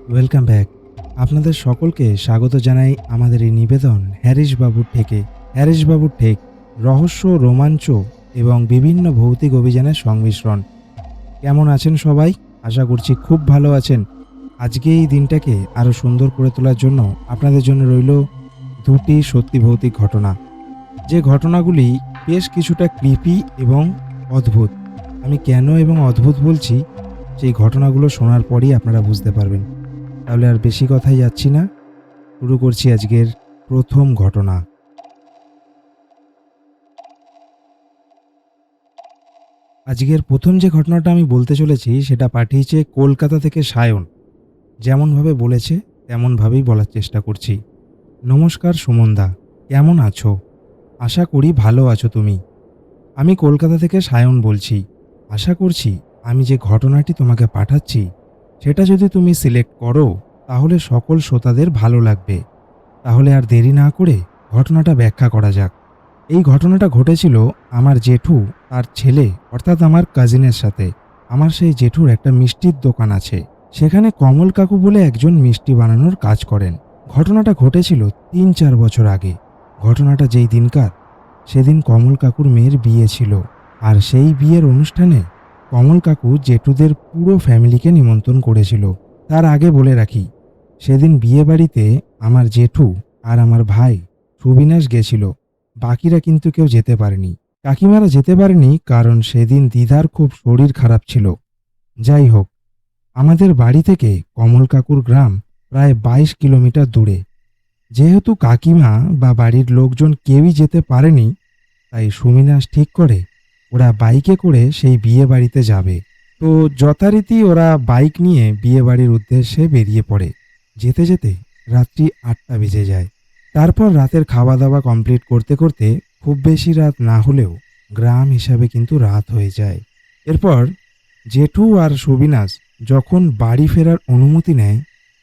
Welcome back. আপনাদের সকলকে স্বাগত জানাই আমাদের এই নিবেদন হ্যারিস বাবুর ঠেকে। হ্যারিস বাবুর ঠেক রহস্য, রোমাঞ্চ এবং বিভিন্ন ভৌতিক অভিযানের সংমিশ্রণ। কেমন আছেন সবাই? আশা করছি খুব ভালো আছেন। আজকে এই দিনটাকে আরও সুন্দর করে তোলার জন্য আপনাদের জন্য রইল দুটি সত্যি ভৌতিক ঘটনা, যে ঘটনাগুলি বেশ কিছুটা ক্রিপি এবং অদ্ভুত। আমি কেন এবং অদ্ভুত বলছি, সেই ঘটনাগুলো শোনার পরই আপনারা বুঝতে পারবেন। তাহলে আর বেশি কথাই যাচ্ছি না, শুরু করছি আজকের প্রথম ঘটনা। আজকের প্রথম যে ঘটনাটা আমি বলতে চলেছি সেটা পাঠিয়েছে কলকাতা থেকে সায়ন। যেমনভাবে বলেছে তেমনভাবেই বলার চেষ্টা করছি। নমস্কার সুমনদা, কেমন আছো? আশা করি ভালো আছো তুমি। আমি কলকাতা থেকে সায়ন বলছি। আশা করছি আমি যে ঘটনাটি তোমাকে পাঠাচ্ছি সেটা যদি তুমি সিলেক্ট করো তাহলে সকল শ্রোতাদের ভালো লাগবে। তাহলে আর দেরি না করে ঘটনাটা ব্যাখ্যা করা যাক। এই ঘটনাটা ঘটেছিল আমার জেঠু তার ছেলে অর্থাৎ আমার কাজিনের সাথে। আমার সেই জেঠুর একটা মিষ্টির দোকান আছে, সেখানে কমল কাকু বলে একজন মিষ্টি বানানোর কাজ করেন। ঘটনাটা ঘটেছিল ৩-৪ বছর আগে। ঘটনাটা যেই দিনকার, সেদিন কমল কাকুর মেয়ের বিয়ে ছিল। আর সেই বিয়ের অনুষ্ঠানে কমল কাকু জেঠুদের পুরো ফ্যামিলিকে নিমন্ত্রণ করেছিল। তার আগে বলে রাখি, সেদিন বিয়ে বাড়িতে আমার জেঠু আর আমার ভাই সুবিনাশ গেছিল, বাকিরা কিন্তু কেউ যেতে পারেনি। কাকিমারা যেতে পারেনি কারণ সেদিন দিদার খুব শরীর খারাপ ছিল। যাই হোক, আমাদের বাড়ি থেকে কমল কাকুর গ্রাম প্রায় ২২ কিলোমিটার দূরে। যেহেতু কাকিমা বা বাড়ির লোকজন কেউই যেতে পারেনি, তাই সুমিনাশ ঠিক করে ওরা বাইকে করে সেই বিয়ে বাড়িতে যাবে। তো যথারীতি ওরা বাইক নিয়ে বিয়ে বাড়ির উদ্দেশ্যে বেরিয়ে পড়ে। যেতে যেতে রাত্রি ৮টা বেজে যায়। তারপর রাতের খাওয়া দাওয়া কমপ্লিট করতে করতে খুব বেশি রাত না হলেও গ্রাম হিসাবে কিন্তু রাত হয়ে যায়। এরপর জেঠু আর সুবিনাশ যখন বাড়ি ফেরার অনুমতি নেয়,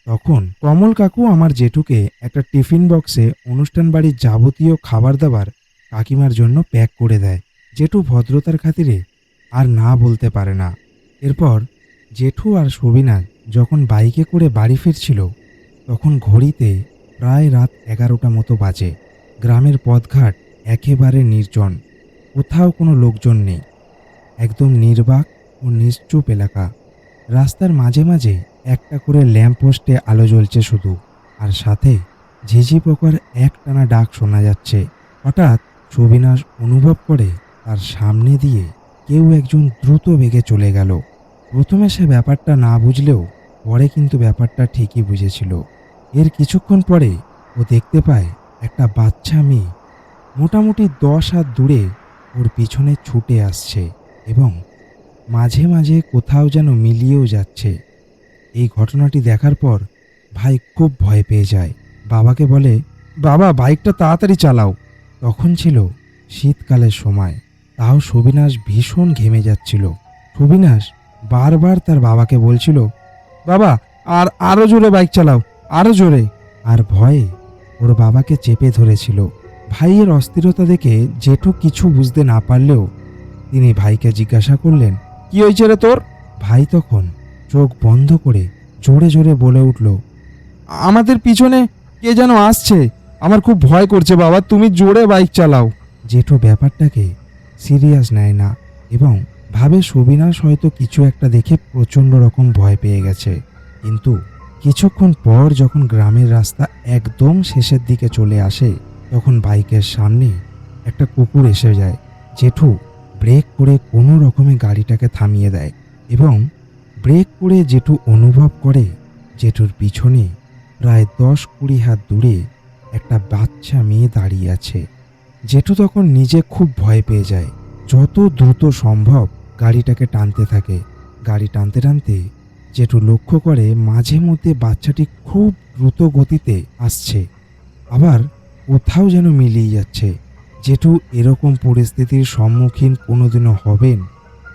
তখন কমল কাকু আমার জেঠুকে একটা টিফিন বক্সে অনুষ্ঠান বাড়ির যাবতীয় খাবার দাবার কাকিমার জন্য প্যাক করে দেয়। জেঠু ভদ্রতার খাতিরে আর না বলতে পারে না। এরপর জেঠু আর সুবিনাশ যখন বাইকে করে বাড়ি ফিরছিল, তখন ঘড়িতে প্রায় রাত 11টা মতো বাজে। গ্রামের পথঘাট একেবারে নির্জন, কোথাও কোনো লোকজন নেই। একদম নির্বাক ও নিশ্চুপ এলাকা। রাস্তার মাঝে মাঝে একটা করে ল্যাম্পপোস্টে আলো জ্বলছে শুধু, আর সাথে ঝিঝি পোকার একটানা ডাক শোনা যাচ্ছে। হঠাৎ সুবিনাশ অনুভব করে তার সামনে দিয়ে কেউ একজন দ্রুত বেগে চলে গেল। প্রথমে সে ব্যাপারটা না বুঝলেও পরে কিন্তু ব্যাপারটা ঠিকই বুঝেছিল। এর কিছুক্ষণ পরে ও দেখতে পায় একটা বাচ্চা মেয়ে মোটামুটি 10 হাত দূরে ওর পিছনে ছুটে আসছে এবং মাঝে মাঝে কোথাও যেন মিলিয়েও যাচ্ছে। এই ঘটনাটি দেখার পর ভাই খুব ভয় পেয়ে যায়। বাবাকে বলে, বাবা বাইকটা তাড়াতাড়ি চালাও। তখন ছিল শীতকালের সময়, তাও সুবিনাশ ভীষণ ঘেমে যাচ্ছিল। সুবিনাশ বারবার তার বাবাকে বলছিল, বাবা আরো জোরে বাইক চালাও, আরো জোরে। আর ভয়ে ওর বাবাকে চেপে ধরেছিল। ভাইয়ের অস্থিরতা দেখে জেঠু কিছু বুঝতে না পারলেও তিনি ভাইকে জিজ্ঞাসা করলেন, কি হয়েছে রে তোর? ভাই তখন চোখ বন্ধ করে জোরে জোরে বলে উঠল, আমাদের পিছনে কে যেন আসছে, আমার খুব ভয় করছে বাবা, তুমি জোরে বাইক চালাও। জেঠু ব্যাপারটাকে সিরিয়াস নেয় না এবং ভাবে সুবিনাশ হয়তো কিছু একটা দেখে প্রচণ্ড রকম ভয় পেয়ে গেছে। কিন্তু কিছুক্ষণ পর যখন গ্রামের রাস্তা একদম শেষের দিকে চলে আসে, তখন বাইকের সামনে একটা কুকুর এসে যায়। জেঠু ব্রেক করে কোনো রকমে গাড়িটাকে থামিয়ে দেয় এবং ব্রেক করে জেঠু অনুভব করে জেঠুর পিছনে প্রায় 10-20 হাত দূরে একটা বাচ্চা মেয়ে দাঁড়িয়ে আছে। জেঠু তখন নিজে খুব ভয় পেয়ে যায়। যত দ্রুত সম্ভব গাড়িটাকে টানতে থাকে। গাড়ি টানতে টানতে জেঠু লক্ষ্য করে মাঝে মধ্যে বাচ্চাটি খুব দ্রুত গতিতে আসছে, আবার কোথাও যেন মিলিয়ে যাচ্ছে। জেঠু এরকম পরিস্থিতির সম্মুখীন কোনোদিনও হবেন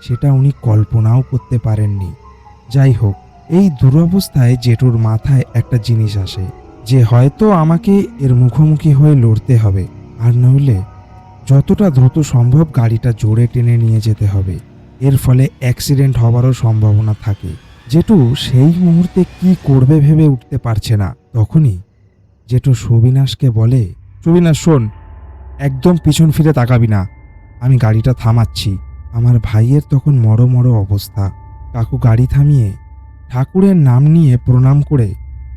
সেটা উনি কল্পনাও করতে পারেননি। যাই হোক, এই দুরবস্থায় জেঠুর মাথায় একটা জিনিস আসে যে হয়তো আমাকে এর মুখোমুখি হয়ে লড়তে হবে, আর নইলে যতটা দ্রুত সম্ভব গাড়িটা জোরে টেনে নিয়ে যেতে হবে। এর ফলে অ্যাক্সিডেন্ট হওয়ারও সম্ভাবনা থাকে। জেঠু সেই মুহূর্তে কি করবে ভেবে উঠতে পারছে না। তখনই জেঠু সুবিনাশকে বলে, সুবিনাশ শোন, একদম পিছন ফিরে তাকাবি না, আমি গাড়িটা থামাচ্ছি। আমার ভাইয়ের তখন মড়ো অবস্থা। কাকু গাড়ি থামিয়ে ঠাকুরের নাম নিয়ে প্রণাম করে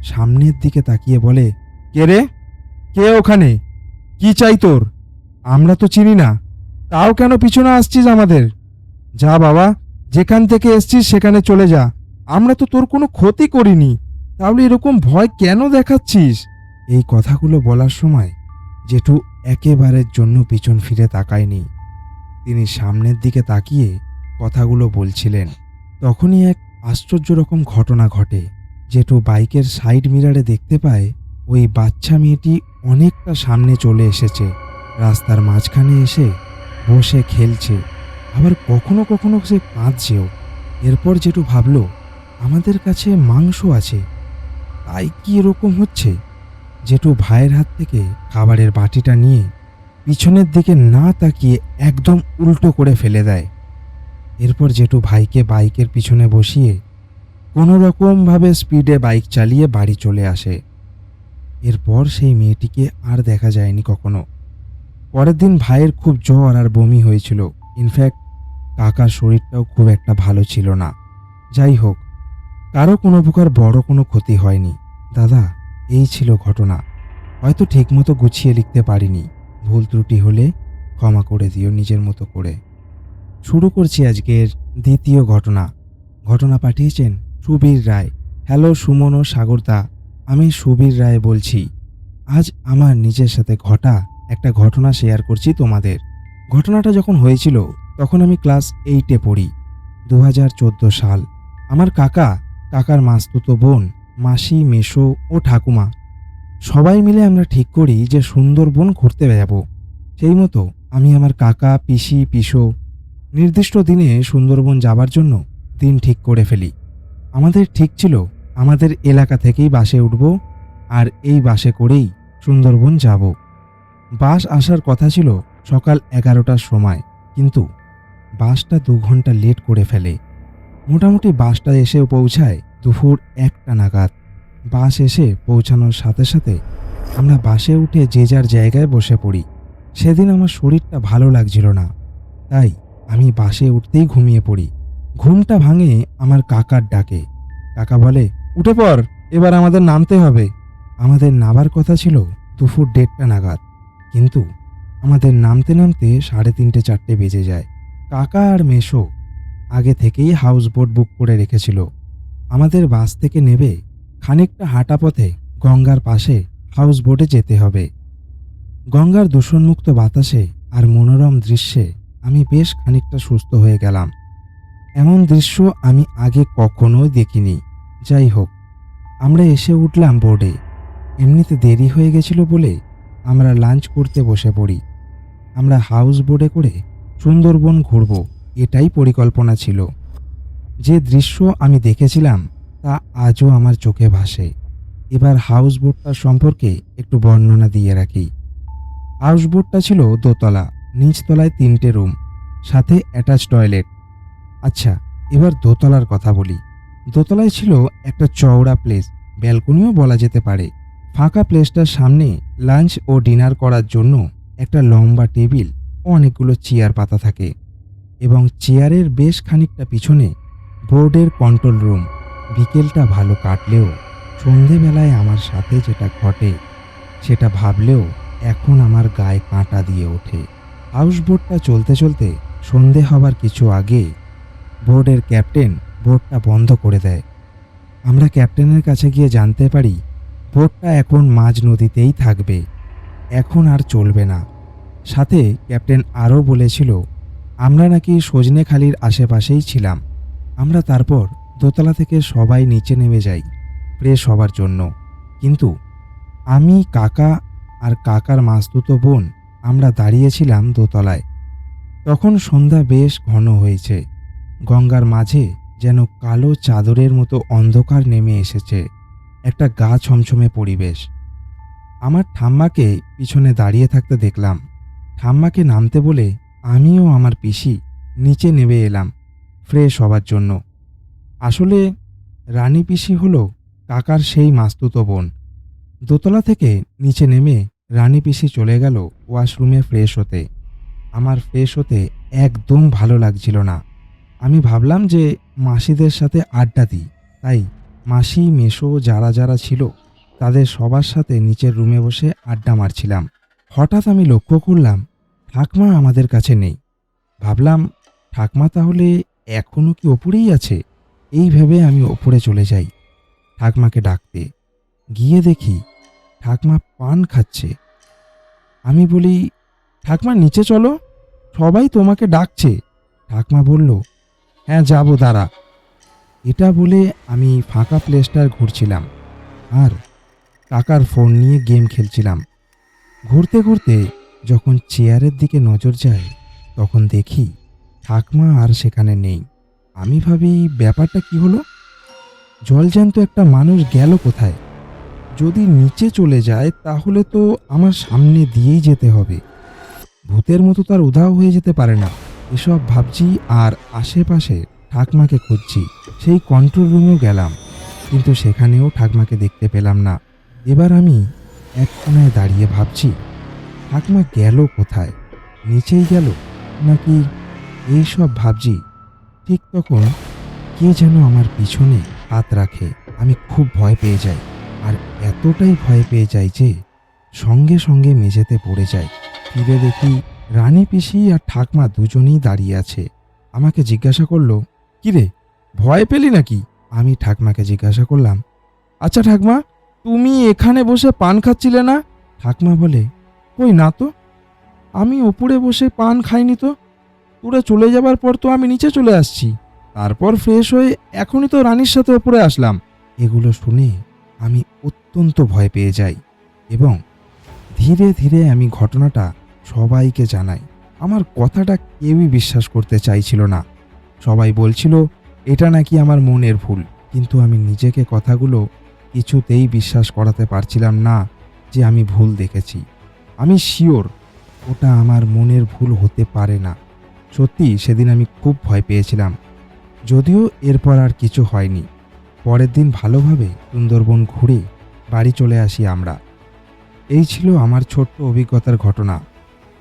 সামনের দিকে তাকিয়ে বলে, কে রে, কে ওখানে, কি চাই তোর? আমরা তো চিনি না, তাও কেন পিছনে আসছিস আমাদের? যা বাবা, যেখান থেকে এসছিস সেখানে চলে যা, আমরা তো তোর কোনো ক্ষতি করিনি, তাহলে এরকম ভয় কেন দেখাচ্ছিস? এই কথাগুলো বলার সময় জেঠু একেবারের জন্য পিছন ফিরে তাকায়নি। তিনি সামনের দিকে তাকিয়ে কথাগুলো বলছিলেন। তখনই এক আশ্চর্য রকম ঘটনা ঘটে। জেঠু বাইকের সাইড মিরারে দেখতে পায় ওই বাচ্চা মেয়েটি অনেকটা সামনে চলে এসেছে, রাস্তার মাঝখানে এসে বসে খেলছে, আবার কখনো কখনো সে কাঁদছেও। এরপর জেঠু ভাবল, আমাদের কাছে মাংস আছে, তাই কি এরকম হচ্ছে? জেঠু ভাইয়ের হাত থেকে খাবারের বাটিটা নিয়ে পিছনের দিকে না তাকিয়ে একদম উল্টো করে ফেলে দেয়। এরপর জেঠু ভাইকে বাইকের পিছনে বসিয়ে কোনো রকমভাবে স্পিডে বাইক চালিয়ে বাড়ি চলে আসে। এরপর সেই মেয়েটিকে আর দেখা যায়নি কখনো। পরের দিন ভাইয়ের খুব জ্বর আর বমি হয়েছিল। ইনফ্যাক্ট কাকার শরীরটাও খুব একটা ভালো ছিল না। যাই হোক, কারো কোনো প্রকার বড় কোনো ক্ষতি হয়নি। দাদা, এই ছিল ঘটনা। হয়তো ঠিকমতো গুছিয়ে লিখতে পারিনি, ভুল ত্রুটি হলে ক্ষমা করে দিও নিজের মতো করে। শুরু করছি আজকের দ্বিতীয় ঘটনা। ঘটনা পাঠিয়েছেন সুবীর রায়। হ্যালো সুমন ও সাগরদা, আমি সুবীর রায় বলছি। আজ আমার নিজের সাথে ঘটা একটা ঘটনা শেয়ার করছি তোমাদের। ঘটনাটা যখন হয়েছিল তখন আমি ক্লাস 8-এ পড়ি। 2014 সাল। আমার কাকা, কাকার মাসতুতো বোন, মাসি, মেসো ও ঠাকুমা সবাই মিলে আমরা ঠিক করি যে সুন্দরবন ঘুরতে যাব। সেই মতো আমি, আমার কাকা, পিসি, পিসো নির্দিষ্ট দিনে সুন্দরবন যাবার জন্য দিন ঠিক করে ফেলি। আমাদের ঠিক ছিল আমাদের এলাকা থেকেই বাসে উঠব আর এই বাসে করেই সুন্দরবন যাব। বাস আসার কথা ছিল সকাল 11টার সময়, কিন্তু বাসটা 2 ঘন্টা লেট করে ফেলে। মোটামুটি বাসটা এসে পৌঁছায় দুপুর 1টা নাগাদ। বাস এসে পৌঁছানোর সাথে সাথে আমরা বাসে উঠে যে যার জায়গায় বসে পড়ি। সেদিন আমার শরীরটা ভালো লাগছিল না, তাই আমি বাসে উঠতেই ঘুমিয়ে পড়ি। ঘুমটা ভাঙে আমার কাকার ডাকে। কাকা বলে, উঠে পড়, এবার আমাদের নামতে হবে। আমাদের নামার কথা ছিল দুপুর 1:30টা নাগাদ, কিন্তু আমাদের নামতে নামতে 3:30 4টে বেজে যায়। কাকা আর মেসো আগে থেকেই হাউস বোট বুক করে রেখেছিল। আমাদের বাস থেকে নেবে খানিকটা হাঁটা পথে গঙ্গার পাশে হাউস বোটে যেতে হবে। গঙ্গার দূষণমুক্ত বাতাসে আর মনোরম দৃশ্যে আমি বেশ খানিকটা সুস্থ হয়ে গেলাম। এমন দৃশ্য আমি আগে কখনোই দেখিনি। যাই হোক, আমরা এসে উঠলাম বোর্ডে। এমনিতে দেরি হয়ে গেছিল বলে আমরা লাঞ্চ করতে বসে পড়ি। আমরা হাউস বোটে করে সুন্দরবন ঘুরব, এটাই পরিকল্পনা ছিল। যে দৃশ্য আমি দেখেছিলাম তা আজও আমার চোখে ভাসে। এবার হাউস বোটটার সম্পর্কে একটু বর্ণনা দিয়ে রাখি। হাউস বোটটা ছিল দোতলা, নিচতলায় 3টে রুম, সাথে অ্যাটাচ টয়লেট। আচ্ছা, এবার দোতলার কথা বলি। দোতলায় ছিল একটা চওড়া প্লেস, ব্যালকনিও বলা যেতে পারে। ফাঁকা প্লেসটার সামনে লাঞ্চ ও ডিনার করার জন্য একটা লম্বা টেবিল ও অনেকগুলো চেয়ার পাতা থাকে, এবং চেয়ারের বেশ খানিকটা পিছনে বোর্ডের কন্ট্রোল রুম। বিকেলটা ভালো কাটলেও সন্ধেবেলায় আমার সাথে যেটা ঘটে সেটা ভাবলেও এখন আমার গায়ে কাঁটা দিয়ে ওঠে। হাউস বোটটা চলতে চলতে সন্ধে হবার কিছু আগে বোর্ডের ক্যাপ্টেন বোটটা বন্ধ করে দেয়। আমরা ক্যাপ্টেনের কাছে গিয়ে জানতে পারি বোটটা এখন মাঝ নদীতেই থাকবে, এখন আর চলবে না। সাথে ক্যাপ্টেন আরও বলেছিল আমরা নাকি সজনেখালির আশেপাশেই ছিলাম। আমরা তারপর দোতলা থেকে সবাই নিচে নেমে যাই ফ্রেশ হবার জন্য, কিন্তু আমি, কাকা আর কাকার মাসতুতো বোন আমরা দাঁড়িয়েছিলাম দোতলায়। তখন সন্ধ্যা বেশ ঘন হয়েছে। গঙ্গার মাঝে যেন কালো চাদরের মতো অন্ধকার নেমে এসেছে, একটা গা ছমছমে পরিবেশ। আমার ঠাম্মাকে পিছনে দাঁড়িয়ে থাকতে দেখলাম। ঠাম্মাকে নামতে বলে আমিও আমার পিসি নিচে নেমে এলাম ফ্রেশ হবার জন্য। আসলে রানী পিসি হলো কাকার সেই মাস্তুতো বোন। দোতলা থেকে নিচে নেমে রানী পিসি চলে গেল ওয়াশরুমে ফ্রেশ হতে। আমার ফ্রেশ হতে একদম ভালো লাগছিল না। আমি ভাবলাম যে মাসিদের সাথে আড্ডা দিই। তাই মাসি মেসো যারা যারা ছিল তাদের সবার সাথে নিচের রুমে বসে আড্ডা মারছিলাম। হঠাৎ আমি লক্ষ্য করলাম ঠাকমা আমাদের কাছে নেই। ভাবলাম ঠাকমা তাহলে এখনো কি ওপরেই আছে? এই ভেবে আমি ওপরে চলে যাই ঠাকমাকে ডাকতে। গিয়ে দেখি ঠাকমা পান খাচ্ছে। আমি বলি, ঠাকমা নিচে চলো, সবাই তোমাকে ডাকছে। ঠাকমা বলল, হ্যাঁ যাবো, দাঁড়া। এটা বলে আমি ফাঁকা প্লেসটার ঘুরছিলাম আর কাকার ফোন নিয়ে গেম খেলছিলাম। ঘুরতে ঘুরতে যখন চেয়ারের দিকে নজর যায় তখন দেখি ঠাকমা আর সেখানে নেই। আমি ভাবি ব্যাপারটা কি হলো, জলজ্যান্ত একটা মানুষ গেল কোথায়? যদি নিচে চলে যায় তাহলে তো আমার সামনে দিয়েই যেতে হবে। ভূতের মতো তার উধাও হয়ে যেতে পারে না। এসব ভাবছি আর আশেপাশে ঠাকমাকে খুঁজছি। সেই কন্ট্রোল রুমেও গেলাম, কিন্তু সেখানেও ঠাকমাকে দেখতে পেলাম না। এবার আমি এক কোণায় দাঁড়িয়ে ভাবছি ঠাকমা গেল কোথায়? নিচেই গেল নাকি? এই সব ভাবছি। ঠিক তখন কে যেন আমার পিছনে হাত রাখে। আমি খুব ভয় পেয়ে যাই আর এতটাই ভয় পেয়ে যাই যে সঙ্গে সঙ্গে মেঝেতে পড়ে যাই। ফিরে দেখি রানী পিসি আর ঠাকমা দুজনেই দাঁড়িয়ে আছে। আমাকে জিজ্ঞাসা করলো, কিরে, ভয় পেলি নাকি? আমি ঠাকমাকে জিজ্ঞাসা করলাম, আচ্ছা ঠাকমা, তুমি এখানে বসে পান খাচ্ছিলে না? ঠাকমা বলে, কই না তো, আমি ওপরে বসে পান খাইনি তো। তোরা চলে যাবার পর তো আমি নিচে চলে আসছি, তারপর ফ্রেশ হয়ে এখনই তো রানীর সাথে ওপরে আসলাম। এগুলো শুনে আমি অত্যন্ত ভয় পেয়ে যাই এবং ধীরে ধীরে আমি ঘটনাটা সবাইকে জানাই। আমার কথাটা কেউই বিশ্বাস করতে চাইছিল না। সবাই বলছিল এটা নাকি আমার মনের ভুল, কিন্তু আমি নিজেকে কথাগুলো কিছুতেই বিশ্বাস করাতে পারছিলাম না যে আমি ভুল দেখেছি। আমি শিওর ওটা আমার মনের ভুল হতে পারে না। সত্যি সেদিন আমি খুব ভয় পেয়েছিলাম। যদিও এরপর আর কিছু হয়নি। পরের দিন ভালোভাবে সুন্দরবন ঘুরে বাড়ি চলে আসি আমরা। এই ছিল আমার ছোট্ট অভিজ্ঞতার ঘটনা।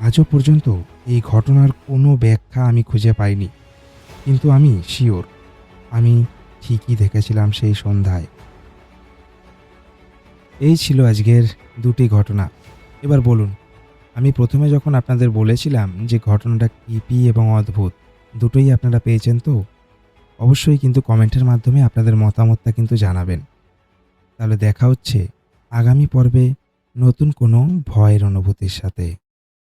আজও পর্যন্ত এই ঘটনার কোনো ব্যাখ্যা আমি খুঁজে পাইনি, কিন্তু আমি শিওর আমি ঠিকই দেখেছিলাম সেই সন্ধ্যায়। এই ছিল আজকের দুটি ঘটনা। এবার বলুন, আমি প্রথমে যখন আপনাদের বলেছিলাম যে ঘটনাটা ক্রিপি এবং অদ্ভুত, দুটোই আপনারা পেয়েছেন তো? অবশ্যই কিন্তু কমেন্টের মাধ্যমে আপনাদের মতামতটা কিন্তু জানাবেন। তাহলে দেখা হচ্ছে আগামী পর্বে নতুন কোনো ভয়ের অনুভূতির সাথে।